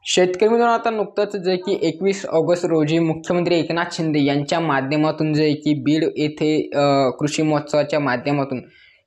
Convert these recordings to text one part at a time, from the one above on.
शेतकरी मित्रांनो, आता नुकतंच जे की 21 ऑगस्ट रोजी मुख्यमंत्री एकनाथ शिंदे यांच्या माध्यमातून जे की बीड येथे कृषी महोत्सवाच्या माध्यमातून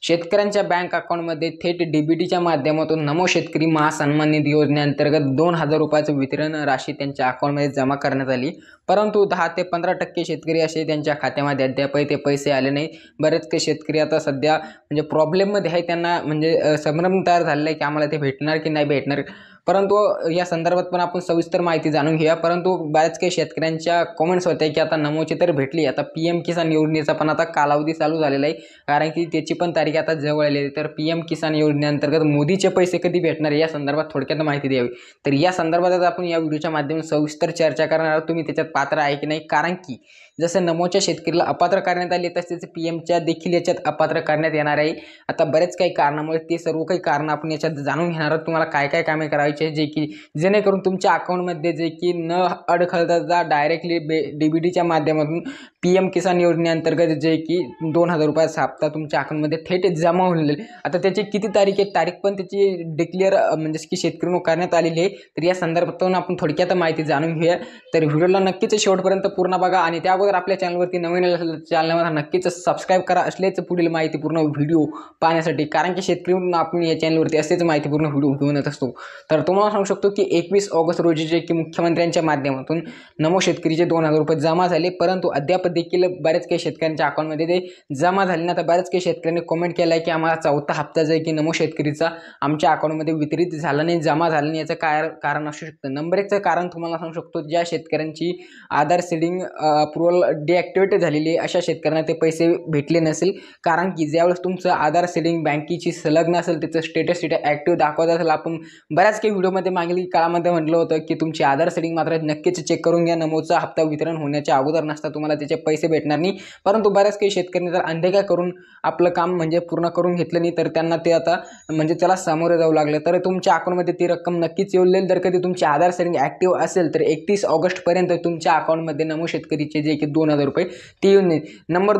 शेतकऱ्यांच्या बँक अकाउंटमध्ये थेट डीबीटीच्या माध्यमातून नमो शेतकरी महासन्मान निधी योजनेअंतर्गत 2,000 रुपयाचं वितरण राशी त्यांच्या अकाउंटमध्ये जमा करण्यात आली। परंतु 10 ते 15% शेतकरी असे त्यांच्या खात्यामध्ये अद्यापही ते पैसे आले नाही। बरेच काही शेतकरी आता सध्या म्हणजे प्रॉब्लेममध्ये आहे, त्यांना म्हणजे संभ्रम तयार झालेला आहे की आम्हाला ते भेटणार की नाही भेटणार। परंतु या संदर्भात पण आपण सविस्तर माहिती जाणून घेऊया। परंतु बऱ्याच काही शेतकऱ्यांच्या कमेंट्स होत्या की आता नमोची तर भेटली, आता पीएम किसान योजनेचा पण आता कालावधी चालू झालेला आहे, कारण की त्याची पण तारीख आता जवळ आलेली आहे। तर पीएम किसान योजनेअंतर्गत मोदीचे पैसे कधी भेटणार या संदर्भात थोडक्यात माहिती द्यावी। तर या संदर्भात आपण या व्हिडिओच्या माध्यमातून सविस्तर चर्चा करणार आहोत। तुम्ही त्याच्यात पात्र आहे की नाही, कारण की जसं नमोच्या शेतकरीला अपात्र करण्यात आले तसेच पीएमच्या देखील याच्यात अपात्र करण्यात येणार आहे। आता बरेच काही कारणामुळे ते सर्व काही कारण आपण याच्यात जाणून घेणार आहोत। तुम्हाला काय काय कामे करायची जे की जेणेकरून तुमच्या अकाउंटमध्ये जे की न अडखळता डायरेक्टली डीबीटीच्या माध्यमातून पीएम किसान योजनेअंतर्गत जे की 2,000 रुपयाचा हप्ता तुमच्या अकाउंटमध्ये थेट जमा होईल। आता त्याची किती तारीख आहे, तारीख पण त्याची डिक्लेअर म्हणजे की शेतकऱ्यांना करण्यात आलेली आहे। तर या संदर्भातून आपण थोडक्यात माहिती जाणून घेऊया। तर व्हिडिओला नक्कीच शेवटपर्यंत पूर्ण बघा आणि त्याबरोबर आपल्या चॅनलवरती नवीन असेल तर चॅनलला नक्कीच सबस्क्राइब करा असलेच पुढील माहितीपूर्ण व्हिडिओ पाहण्यासाठी, कारण की शेतकरी आपण या चॅनलवरती असेच माहितीपूर्ण व्हिडिओ घेऊन येत असतो। तर तुम्हाला सांगू शकतो की 21 ऑगस्ट रोजी जे की मुख्यमंत्र्यांच्या माध्यमातून नमो शेतकरीचे 2,000 रुपये जमा झाले, परंतु अद्याप देखील बरेच काही शेतकऱ्यांच्या अकाउंटमध्ये ते जमा झाले नाही। आता बरेच काही शेतकऱ्यांनी कमेंट केला आहे की आम्हाला चौथा हप्ता जे की नमो शेतकरीचा आमच्या अकाउंटमध्ये वितरित झाला नाही, जमा झाला नाही। याचं काय कारण असू शकतं? नंबर 1चं कारण तुम्हाला सांगू शकतो, ज्या शेतकऱ्यांची आधार सीडिंग अप्रूव्हल डिॲक्टिवेट झालेली आहे अशा शेतकऱ्यांना ते पैसे भेटले नसेल, कारण की ज्यावेळेस तुमचं आधार सीडिंग बँकेची संलग्न असेल, त्याचं स्टेटस तिथे ॲक्टिव्ह दाखवत असेल। आपण बऱ्याच काही व्हिडिओमध्ये मागील काळामध्ये म्हटलं होतं की तुमची आधार सेटिंग मात्र नक्कीच चेक करून घ्या, नमोचा हप्ता वितरण होण्याच्या अगोदर नसता तुम्हाला त्याचे पैसे भेटणार नाही। परंतु बऱ्याच काही शेतकऱ्यांनी जर अनदेखा करून आपलं काम म्हणजे पूर्ण करून घेतलं नाही, तर त्यांना ते आता म्हणजे त्याला सामोरे जावं लागलं। तर तुमच्या अकाउंटमध्ये ती रक्कम नक्कीच येईल जर कधी तुमची आधार सेटिंग ॲक्टिव्ह असेल तर 31 ऑगस्टपर्यंत तुमच्या अकाउंटमध्ये नमो शेतकरीचे जे की 2,000 रुपये ते येऊन नाही। नंबर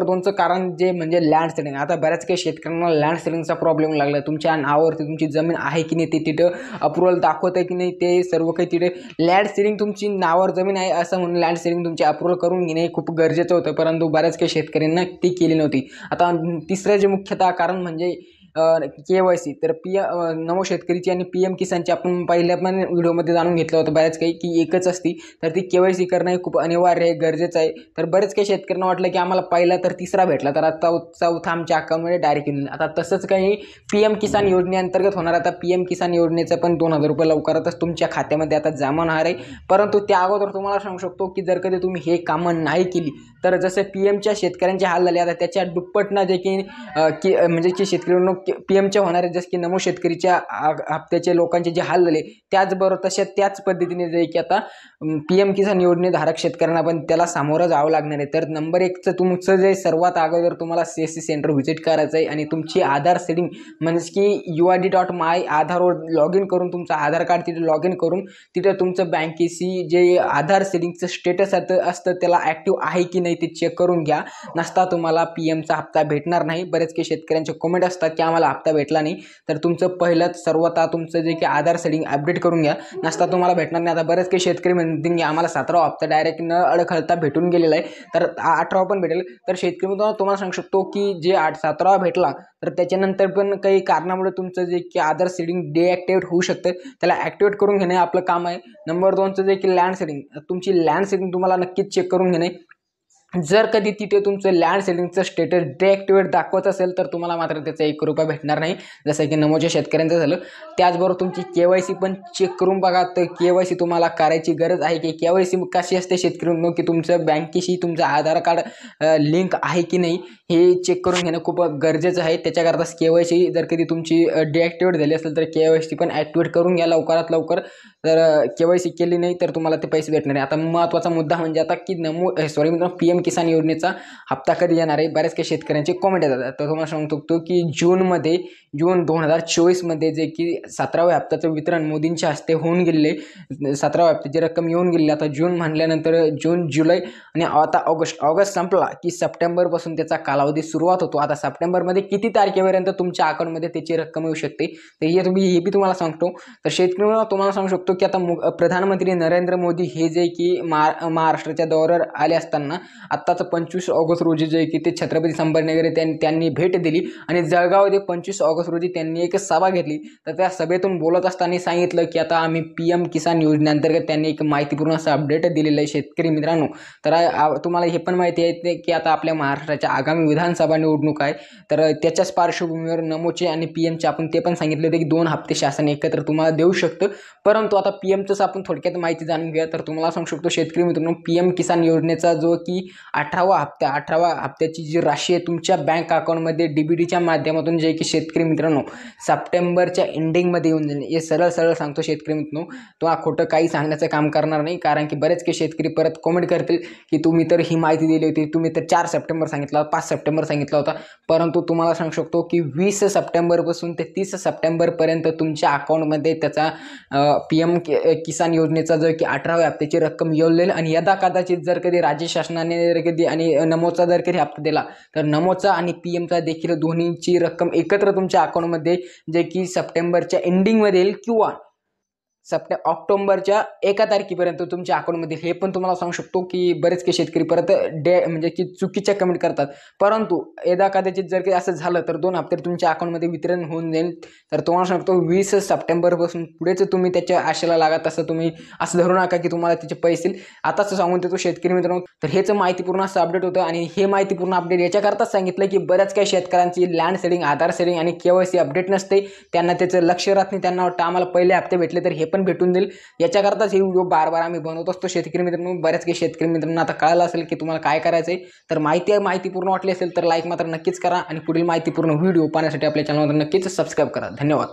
2चं कारण जे म्हणजे लँड सेलिंग। आता बऱ्याच काही शेतकऱ्यांना लँड सेलिंगचा प्रॉब्लेम लागला, तुमच्या नावावरती तुमची जमीन आहे की नाही ते तिथं अप्रूव्हल दाखवत आहे की नाही ते सर्व काही तिथे लँड सेलिंग तुमची नावावर जमीन आहे असं म्हणून लँड सेलिंग तुमची अप्रूव्हल करून घेणे खूप गरजेचं होतं, परंतु बऱ्याच काही शेतकऱ्यांना ती केली नव्हती। आता तिसरं जे मुख्यतः कारण म्हणजे KYC। तर नमो शेतकरीची आणि पीएम किसानची आपण पहिल्या पण व्हिडिओमध्ये जाणून घेतलं होतं बऱ्याच काही की एकच असती, तर ती KYC करणं हे खूप अनिवार्य आहे, गरजेचं आहे। तर बरेच काही शेतकऱ्यांना वाटलं की आम्हाला पहिला तर तिसरा भेटला, तर आता चौथा आमच्या अकाउंटमध्ये डायरेक्ट येईल। आता तसंच काही पीएम किसान योजनेअंतर्गत होणार। आता पीएम किसान योजनेचं पण 2,000 रुपये लवकरच तुमच्या खात्यामध्ये आता जमा होणार आहे। परंतु त्या अगोदर तुम्हाला सांगू शकतो की जर कधी तुम्ही हे कामं नाही केली तर जसे पीएमच्या शेतकऱ्यांचे हाल झाले, आता त्याच्या दुप्पटनं जे की म्हणजे की शेतकऱ्यांना पीएमच्या होणारे जसे की नमो शेतकरीच्या हप्त्याचे लोकांचे जे हाल झाले त्याचबरोबर त्याच पद्धतीने जे की आता पीएम किसान योजनेधारक शेतकऱ्यांना पण त्याला सामोरं जावं लागणार आहे। तर नंबर 1चं तुमचं जे सर्वात अगोदर तुम्हाला CSC सेंटर व्हिजिट करायचं आहे आणि तुमची आधार सेटिंग म्हणजे की uid.myaadharवर लॉग इन करून तुमचं आधार कार्ड तिथे लॉग इन करून तिथे तुमचं बँकेशी जे आधार सेटिंगचं स्टेटस असतं त्याला ॲक्टिव्ह आहे की नाही ते चेक करून घ्या, नसता तुम्हाला पीएमचा हप्ता भेटणार नाही। बरेच काही शेतकऱ्यांचे कमेंट असतात की आम्हाला हप्ता भेटला नाही, तर तुमचं पहिलंच सर्वात तुमचं जे की आधार सेटिंग अपडेट करून घ्या, नसता तुम्हाला भेटणार नाही। आता बरेच काही शेतकरी म्हणतील की आम्हाला 17वा हप्ता डायरेक्ट न अडखळता भेटून गेलेला आहे, तर 18वा पण भेटेल। तर शेतकरी तुम्हाला सांगू शकतो की जे 17वा भेटला तर त्याच्यानंतर पण काही कारणामुळे तुमचं जे की आधार सेटिंग डिॲक्टिवेट होऊ शकतं, त्याला ॲक्टिवेट करून घेणे आपलं काम आहे। नंबर 2चं जे की लँड सेटिंग, तुमची लँड सेटिंग तुम्हाला नक्कीच चेक करून घेणे। जर कधी तिथे तुमचं लँड सेलिंगचं स्टेटस डिॲक्टिवेट दाखवत असेल तर तुम्हाला मात्र त्याचा 1 रुपया भेटणार नाही, जसं की नमोच्या शेतकऱ्यांचं झालं। त्याचबरोबर तुमची KYC पण चेक करून बघा, तर KYC तुम्हाला करायची गरज आहे की KYC कशी असते शेतकऱ्यांनो की तुमचं बँकेशी तुमचं आधार कार्ड लिंक आहे की नाही हे चेक करून घेणं खूप गरजेचं आहे। त्याच्याकरता KYC जर कधी तुमची डिॲक्टिवेट झाली असेल तर KYC पण ॲक्टिवेट करून घ्या लवकरात लवकर। तर KYC केली नाही तर तुम्हाला ते पैसे भेटणार नाही। आता महत्त्वाचा मुद्दा म्हणजे आता की मित्रांनो पीएम किसान योजनेचा हप्ता कधी येणार आहे, बऱ्याच काही शेतकऱ्यांचे कॉमेंट येतात. तर तुम्हाला सांगतो की जून 2024 जे की 17व्या हप्त्याचं वितरण मोदींच्या हस्ते होऊन गेले. 17व्या हप्त्याची रक्कम येऊन गेली. आता जून म्हणल्यानंतर जून, जुलै आणि आता ऑगस्ट संपला की सप्टेंबरपासून त्याचा कालावधी सुरुवात होतो. आता सप्टेंबरमध्ये किती तारखेपर्यंत तुमच्या अकाउंटमध्ये त्याची रक्कम येऊ शकते तर हे बी तुम्हाला सांगतो. तर शेतकऱ्यांना तुम्हाला सांगू शकतो की आता प्रधानमंत्री नरेंद्र मोदी हे जे की महाराष्ट्राच्या दौऱ्यावर आले असताना आत्ताच 25 ऑगस्ट रोजी जे की ते छत्रपती संभाजीनगर त्यांनी भेट दिली आणि जळगावमध्ये 25 ऑगस्ट रोजी त्यांनी एक सभा घेतली. तर त्या सभेतून बोलत असताना सांगितलं की आता आम्ही PM किसान योजनेअंतर्गत त्यांनी एक माहितीपूर्ण असं अपडेट दिलेलं आहे शेतकरी मित्रांनो. तर तुम्हाला हे पण माहिती आहे की आता आपल्या महाराष्ट्राच्या आगामी विधानसभा निवडणूक आहे. तर त्याच्याच पार्श्वभूमीवर नमोचे आणि PMचे आपण ते पण सांगितले होते की 2 हप्ते शासन एकत्र तुम्हाला देऊ शकतं. परंतु आता PMचंच आपण थोडक्यात माहिती जाणून घेऊया. तर तुम्हाला सांगू शकतो शेतकरी मित्रांनो, PM किसान योजनेचा जो की 18व्या हप्त्याची जी राशी आहे तुमच्या बँक अकाउंटमध्ये DBTच्या माध्यमातून जे की शेतकरी मित्रांनो सप्टेंबरच्या एंडिंगमध्ये येऊन जाईल. हे सरळ सांगतो शेतकरी मित्रांनो, तुम्हाला खोटं काही सांगण्याचं काम करणार नाही. कारण की बरेच काही शेतकरी परत कमेंट करतील की तुम्ही तर ही माहिती दिली होती, तुम्ही तर 4 सप्टेंबर सांगितला, 5 सप्टेंबर सांगितला होता. परंतु तुम्हाला सांगू शकतो की 20 सप्टेंबरपासून ते 30 सप्टेंबरपर्यंत तुमच्या अकाउंटमध्ये त्याचा PM किसान योजनेचा जो की 18व्या हप्त्याची रक्कम येईल. आणि यदा कदाचित जर कधी राज्य शासनाने जर कधी आणि नमोचा जर कधी हप्ता दिला तर नमोचा आणि PMचा देखील दोन्हीची रक्कम एकत्र तुमच्या अकाउंटमध्ये जे की सप्टेंबरच्या एंडिंगमध्ये येईल किंवा ऑक्टोबरच्या 1 तारखेपर्यंत तुमच्या अकाउंटमध्ये. हे पण तुम्हाला सांगू शकतो की बरेच काही शेतकरी परत म्हणजे की चुकीच्या कमेंट करतात. परंतु यदा कदाचित जर काही असं झालं तर 2 हप्ते तुमच्या अकाउंटमध्ये वितरण होऊन जाईल. तर तुम्हाला सांगतो 20 सप्टेंबरपासून पुढेच तुम्ही त्याच्या आशेला लागत असं तुम्ही असं धरू नका की तुम्हाला त्याचे पैसे आताच सांगून देतो शेतकरी मित्रांनो. तर हेच माहितीपूर्ण असं अपडेट होतं आणि हे माहितीपूर्ण अपडेट याच्याकरताच सांगितलं की बऱ्याच काही शेतकऱ्यांची लँड सेलिंग, आधार सेलिंग आणि KYC अपडेट नसते. त्यांना त्याचं लक्ष राहत नाही. त्यांना वाटतं आम्हाला पहिले हप्ते भेटले तर हे पण भेटून देईल. याच्याकरताच हे व्हिडिओ बार आम्ही बनवत असतो शेतकरी मित्रांनो. बऱ्याच काही शेतकरी मित्रांना आता कळालं असेल की तुम्हाला काय करायचंय. तर माहितीपूर्ण वाटली असेल तर लाईक मात्र नक्कीच करा आणि पुढील माहितीपूर्ण व्हिडिओ पाहण्यासाठी आपल्या चॅनलवर नक्कीच सबस्क्राईब करा. धन्यवाद.